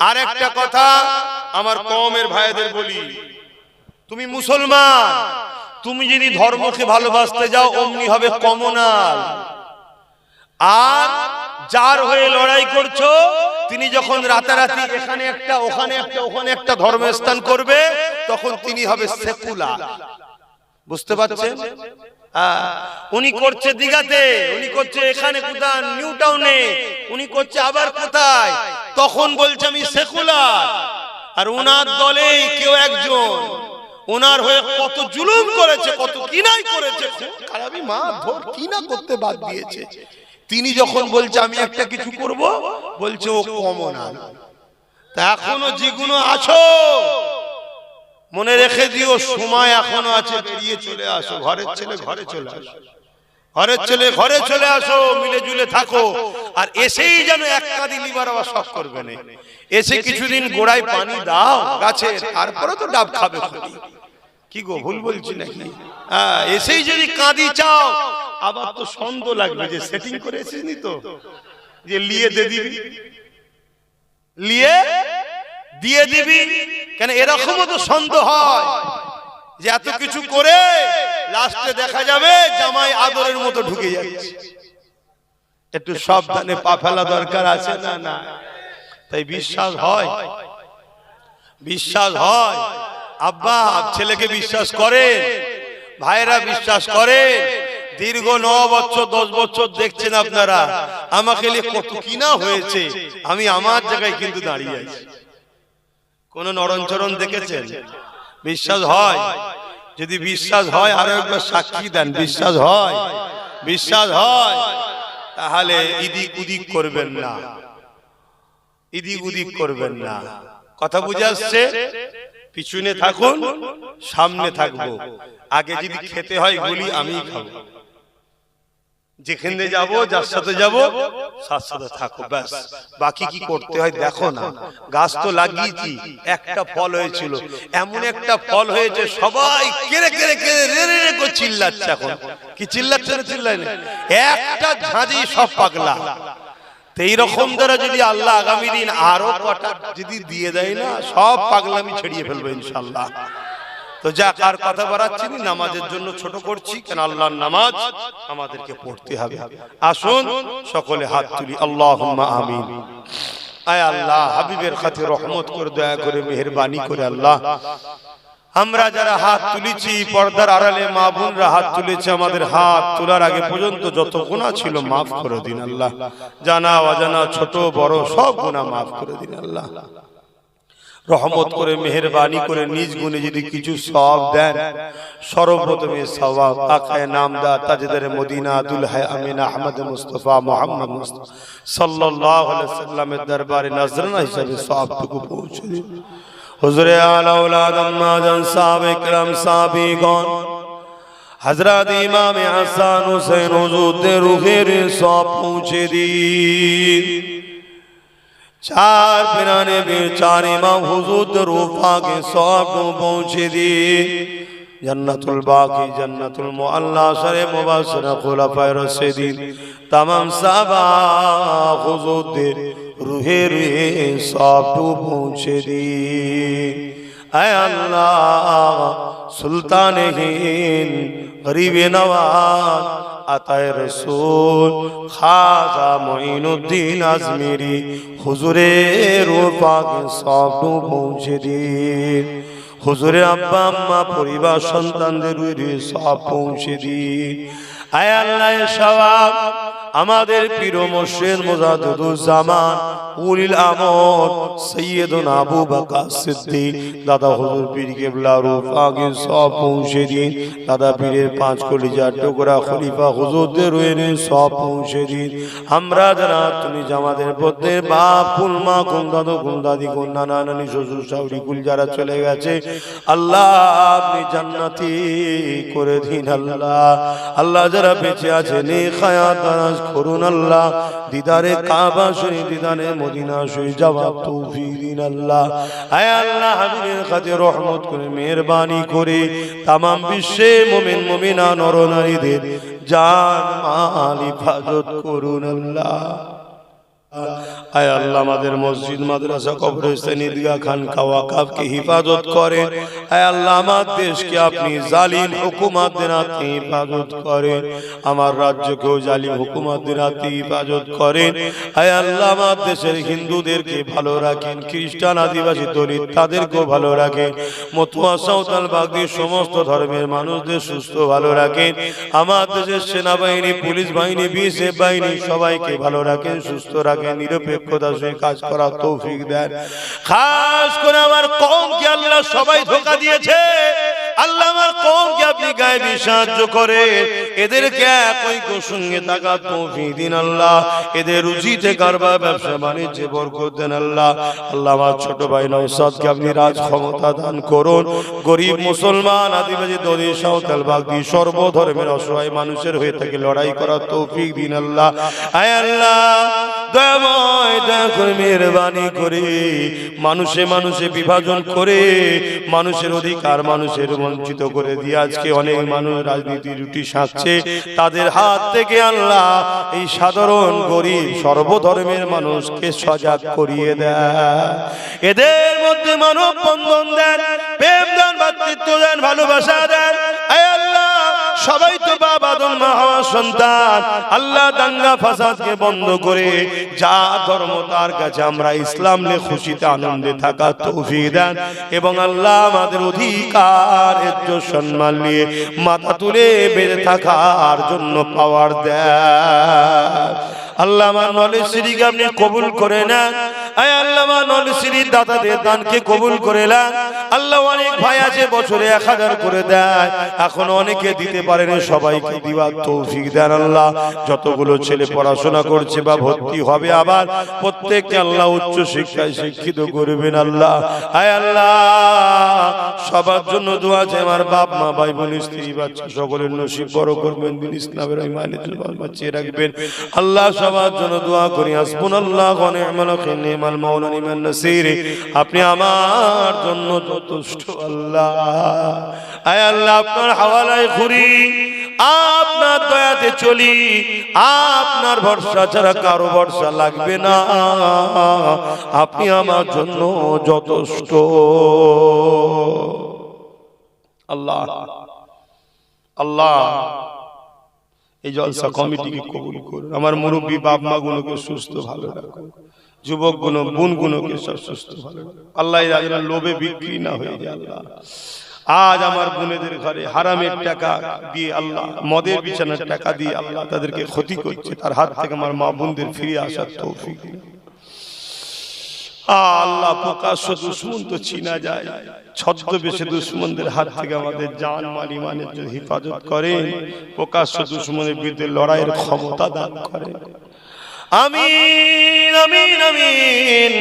আর একটা কথা আমার কওমের ভাইদের বলি, তুমি মুসলমান, তুমি যদি ধর্মকে ভালোবাসতে যাও অমনি হবে কমনাল। আর যার হয়ে লড়াই করছো তিনি যখন রাতারাতি এখানে একটা ওখানে একটা ওখানে একটা ধর্মস্থান করবে তখন তিনি হবে সেকুলার। বুঝতে পারছেন? উনি করছে দিঘাতে, উনি করছে এখানে কোথায় নিউ টাউনে, উনি করছে আবার কোথায়, তখন বলছে আমি সেকুলার। আর উনার দলে কেউ একজন ওনার হয়ে কত জুলুম করেছে, কত কিনাই করেছে, খারাপই মা ধর কিনা করতে বাদ দিয়েছে, তিনি যখন বলছে আমি একটা কিছু করব বলছে ও কমনাল। তা এখনো যেগুলো আছো মনে রেখে দিও, সময় এখনো আছে, বেরিয়ে চলে আসো, ঘরের ছেলে ঘরে চলে আসো, ঘরের ছেলে ঘরে চলে আসো, মিলে জুলে থাকো। আর এসেই যেন এক কাঁদি লিবার আবার সব করবে না, এসে কিছুদিন গোড়ায় পানি দাও গাছে, তারপরে তো ডাব খাবে। কি গো ভুল বলছি নাকি? এসেই যদি কাঁদি চাও আবার তো সন্দেহ লাগবে যে সেটিং করে এসেছিস তো, যে লিয়ে দে দিবি, লিয়ে দিয়ে দিবি কেন? এরকমও তো সন্দেহ হয় যে এত কিছু করে লাস্টে দেখা যাবে জামাই আদরের মতো ঢুকে যাচ্ছে। একটু সাবধানে পা ফেলা দরকার আছে না? না, তাই বিশ্বাস হয়, বিশ্বাস হয়। আব্বা ছেলেকে বিশ্বাস করে, ভাইরা বিশ্বাস করে। দীর্ঘ 9 বছর 10 বছর দেখছেন আপনারা, আমাকে কত কিনা হয়েছে, আমি আমার জায়গায় কিন্তু দাঁড়িয়ে আছি। কোন নরণচরণ দেখেছেন? বিশ্বাস হয়? যদি বিশ্বাস হয় আরো একবার সাক্ষী দেন, বিশ্বাস হয়, বিশ্বাস হয়, তাহলে ইদিক উদিক করবেন না, ইদিক উদিক করবেন না। কথা বুঝে আসছে? পিছনে থাকুন, সামনে থাকবো। আগে যদি খেতে হয় গুলি আমি খাবো, যেখানে যাব যার সাথে যাব সাথে থাকো, ব্যাস। বাকি কি করতে হয় দেখো না। গাছ তো লাগিয়েছি, একটা ফল হয়েছিল, এমন একটা ফল হয়েছে সবাই কেড়ে কেড়ে কেড়ে রে রে রে করে চিল্লাচ্ছে। এখন কি চিল্লাচ্ছে না চিল্লাই না? একটা ঝাঁঝি সব পাগলা। তো এইরকম দ্বারা যদি আল্লাহ আগামী দিন আরো কটা যদি দিয়ে দেয় না, সব পাগলামি ছড়িয়ে ফেলবো ইনশাআল্লাহ। তো যা কার কথা বাড়াচ্ছি না, নামাজের জন্য ছোট করছি কেন, আল্লাহর নামাজ আমাদেরকে পড়তে হবে। আসুন সকলে হাত তুলি, আল্লাহুম্মা আমিন। আয় আল্লাহ, হাবিবের খাতিরে রহমত করে, দয়া করে, মেহেরবানি করে আল্লাহ, আমরা যারা হাত তুলেছি, পর্দার আড়ালে মা বোনরা হাত তুলেছে, আমাদের হাত তোলার আগে পর্যন্ত যত গুনাহ ছিল মাফ করে দিন আল্লাহ। জানা অজানা ছোট বড় সব গুনাহ মাফ করে দিন আল্লাহ। রহমত করে মেহেরবানি করে নিজ গুণে যদি কিছু সওয়াব দেন, সর্বপ্রথমে সওয়াব আকায়ে নামদার তাজদার মদিনা দুলহায় আমিনা আহমদ মুস্তাফা মুহাম্মদ মুস্তাফা সাল্লাল্লাহু আলাইহি ওয়াসাল্লামের দরবারে নজরানা হিসেবে সওয়াবটুকু পৌঁছে দিন। হুজুরে আলা আওলাদ আম্মাজান সাহাবে کرام সাহাবীগণ, হযরত ইমাম হাসান হুসাইন হুজুরদের রূহের সওয়াব পৌঁছে দিন। चार पिराने चार इमाम हुजूर रूफा के सौब पहुँचे दिए। जन्नतुल बाकी जन्नतुल मुअल्ला सरे मुबशर खुलफाए रशीदीन तमाम साहबा हुजूर दे रूहे रूहे सौब पहुँचे दिए। ऐ अल्लाह सुल्तान हिंद गरीब नवाज আতায়ে রসুল খাজা মুঈনুদ্দিন আজমিরি হুজুরের রূহ পাক সব পৌঁছে দিন। হুজুরের আব্বা আম্মা পরিবার সন্তানদের রূহে সব পৌঁছে দিন। আয় আল্লাহ, সওয়াব আমাদের পীর মুর্শিদ মুজাদ্দিদুজ্জামান উলিল আমর সৈয়দনা আবু বকর সিদ্দিক দাদা হুজুর পীর কিবলা রূহ পাকে সব পৌঁছে দিন। দাদা পীরের 5 কলিজার টুকরা খলিফা হুজুরদের রূহে সব পৌঁছে দিন। আমরা যারা তুমি আমাদের প্রত্যেক বাপ কুল মা কুল দাদু কুল দাদি কুল নানা নানি শ্বশুর শাশুড়ি কুল যারা চলে গেছে, আল্লাহ আপনি জান্নাতি করে দিন আল্লাহ। আল্লাহ যারা বেঁচে আছে নেক হায়াত দারাজ করুন আল্লাহ। দিদারে কাবা শরীফ দিদারে মদিনা শরীফ যাওয়ার তৌফিক দিন আল্লাহ। আয় আল্লাহ, হাবিবের খাতিরে রহমত করে মেহেরবানি করে तमाम বিশ্বে মুমিন মুমিনা নর নারীদের জান মাল হিফাজত করুন আল্লাহ। আয় আল্লাহ আমাদের মসজিদ মাদ্রাসা কবরস্থান ঈদগাহ খানকা ওয়াকফকে হিফাজত করেন। আয় আল্লাহ আমার দেশকে আপনি জালিম হুকুমাতদের হাতে হিফাজত করেন, আমার রাজ্যকেও জালিম হুকুমাতদের হাতে হিফাজত করেন। আয় আল্লাহ আমার দেশের হিন্দুদেরকে ভালো রাখেন, খ্রিস্টান আদিবাসী দলিত তাদেরকেও ভালো রাখেন, মতুয়া সাঁওতাল বাগদি সমস্ত ধর্মের মানুষদের সুস্থ ভালো রাখেন। আমার দেশের সেনাবাহিনী, পুলিশ বাহিনী, বিএসএফ বাহিনী সবাইকে ভালো রাখেন, সুস্থ রাখেন, নিরপেক্ষতার সঙ্গে কাজ করার তৌফিক দেন। খাস করে আমার কওমকে আল্লাহ সবাই ধোঁকা দিয়েছে, আল্লাহ আমার কওমকে আপনি গায়েবী সাহায্য করে এদেরকে একই সঙ্গে থাকার তৌফিক দিন আল্লাহ। এদের রুজিতে কারবার ব্যবসা বাণিজ্যে বরকত দেন আল্লাহ। আল্লাহ আমার ছোট ভাই নওশাদকে আপনি রাজ ক্ষমতা দান করুন। গরিব মুসলমান, আদিবাসী, দলিত, সাঁওতাল, বাগদি সর্বধর্মের অসহায় মানুষের হয়ে থেকে লড়াই করার তৌফিক দিন আল্লাহ। আয় আল্লাহ দয়াময়, দয়া করে মেহেরবানি করে মানুষে মানুষে বিভাজন করে মানুষের অধিকার মানুষের বঞ্চিত করে দিয়ে আজকে অনেক মানুষ রাজনীতি রুটি শাকছে, তাদের হাত থেকে আল্লাহ এই সাধারণ গরিব সর্বধর্মের মানুষকে সজাগ করিয়ে দেয়। এদের মধ্যে মানব বন্ধন দেন, প্রেম দেন, ভ্রাতৃত্ব দেন, ভালোবাসা দেন। আয় আল্লাহ সবাই তো বাবা আদম মা হাওয়া সন্তান, আল্লাহ দাঙ্গা ফাসাদকে বন্ধ করে যা ধর্ম তার কাছে আমরা ইসলাম লে খুশিতে আনন্দে থাকা তৌফিক দেন এবং আল্লাহ আমাদের অধিকার ইজ্জত সম্মান নিয়ে মাথা তুলে বেঁচে থাকার জন্য পাওয়ার দেন। আল্লাহ আমার নলেজ সিরিকে আপনি কবুল করে নেন। আয় আল্লাহ আমার নলেজ সিরির দাতাদের দানকে কবুল করে নেন। আল্লাহ অনেক ভাই আছে বছরে 1000 করে দেয়, এখন অনেকে দিতে পারেন, সবাইকে দিবার তৌফিক দেন আল্লাহ। যতগুলো ছেলে পড়াশোনা করছে বা ভর্তি হবে আবার প্রত্যেককে আল্লাহ উচ্চ শিক্ষায় শিক্ষিত করবেন আল্লাহ। আয় আল্লাহ সবার জন্য দোয়া আছে, আমার বাপ মা ভাই বোন স্ত্রী বাচ্চা সকলের নসিব বড় করবেন, দিন ইসলামের ইমানে বাঁচিয়ে রাখবেন আল্লাহ। সবার জন্য দোয়া করি, হাসবুনাল্লাহু ওয়া নি'মাল ওয়াকিল, নি'মাল মাওলা নি'মান নাসির। আপনি আমার জন্য যথেষ্ট আল্লাহ। আয় আল্লাহ আপনার হাওয়ালায় ঘুরি, আপনার দয়াতে চলি, আপনার ভরসা ছাড়া কারো ভরসা লাগবে না। আপনি আমার জন্য যথেষ্ট আল্লাহ। আল্লাহ এই জলসা কমিটিকে কবুল করুন, আমার মুরব্বী বাপ মা গুলোকে সুস্থ ভালো রাখুন, যুবক গুণ বোন গুলোকে সব সুস্থ ভালো রাখুন আল্লাহ। এরা লোভে বিক্রি না হয়ে যায় আল্লাহ। আজ আমার বোনেদের ঘরে হারামের টাকা দিয়ে আল্লাহ, মদের বিছানার টাকা দিয়ে আল্লাহ তাদেরকে ক্ষতি করছে, তার হাত থেকে আমার মা বোনদের ফিরে আসার তৌফিক দিন আল্লাহ। প্রকাশ্য দুশমন তো চিনা যায়, ছদ্মবেশে দুশমনদের হাত থেকে আমাদের জান মাল ইমানের জন্য হেফাজত করেন, প্রকাশ্য দুশমনের বিরুদ্ধে লড়াইয়ের ক্ষমতা দান করেন। আমিন আমিন আমিন।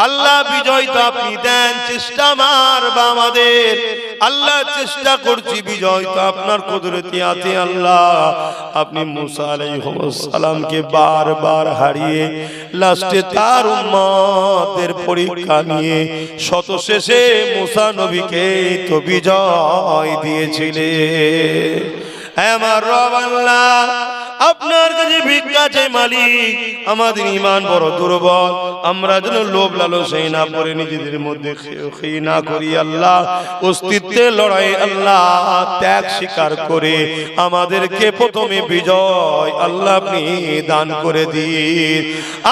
আল্লাহ বিজয় তো আপনি দেন, চেষ্টা আমার বা আমাদের আল্লাহ চেষ্টা করছি, বিজয় তো আপনার কুদরতে আছে আল্লাহ। আপনি মুসা আলাইহিস সালামকে বারবার হারিয়ে লাস্টে তার উম্মতের পরীক্ষা নিয়ে শত শেষে মুসা নবীকে তো বিজয় দিয়েছিলেন। আমার রব আল্লাহ আপনার কাছে ভিক্ষা চাই মালিক, আমাদের ঈমান বড় দুর্বল, আমরা যেন লোভ লালসায় না পড়ে নিজেদের মধ্যে খেয়ে না করি আল্লাহ। অস্তিত্বের লড়াই আল্লাহ ত্যাগ স্বীকার করে আমাদেরকে প্রথমে বিজয় আল্লাহ আপনি দান করে দিন।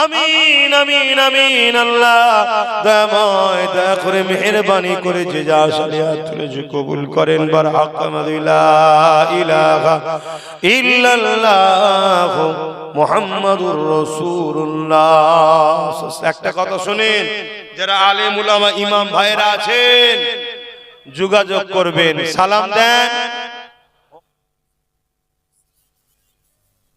আমিন আমিন আমিন। আল্লাহ দয়াময় দয়া করে মেহেরবানি করে যে যা সালিয়াত তুলেছে কবুল করেন। বার হাক্কামাদিলা ইলাহা ইল্লাল্লাহ মুহাম্মাদুর রাসূলুল্লাহ। একটা কথা শুনেন, যারা আলেম উলামা ইমাম ভাইরা আছেন যোগাযোগ করবেন, সালাম দেন,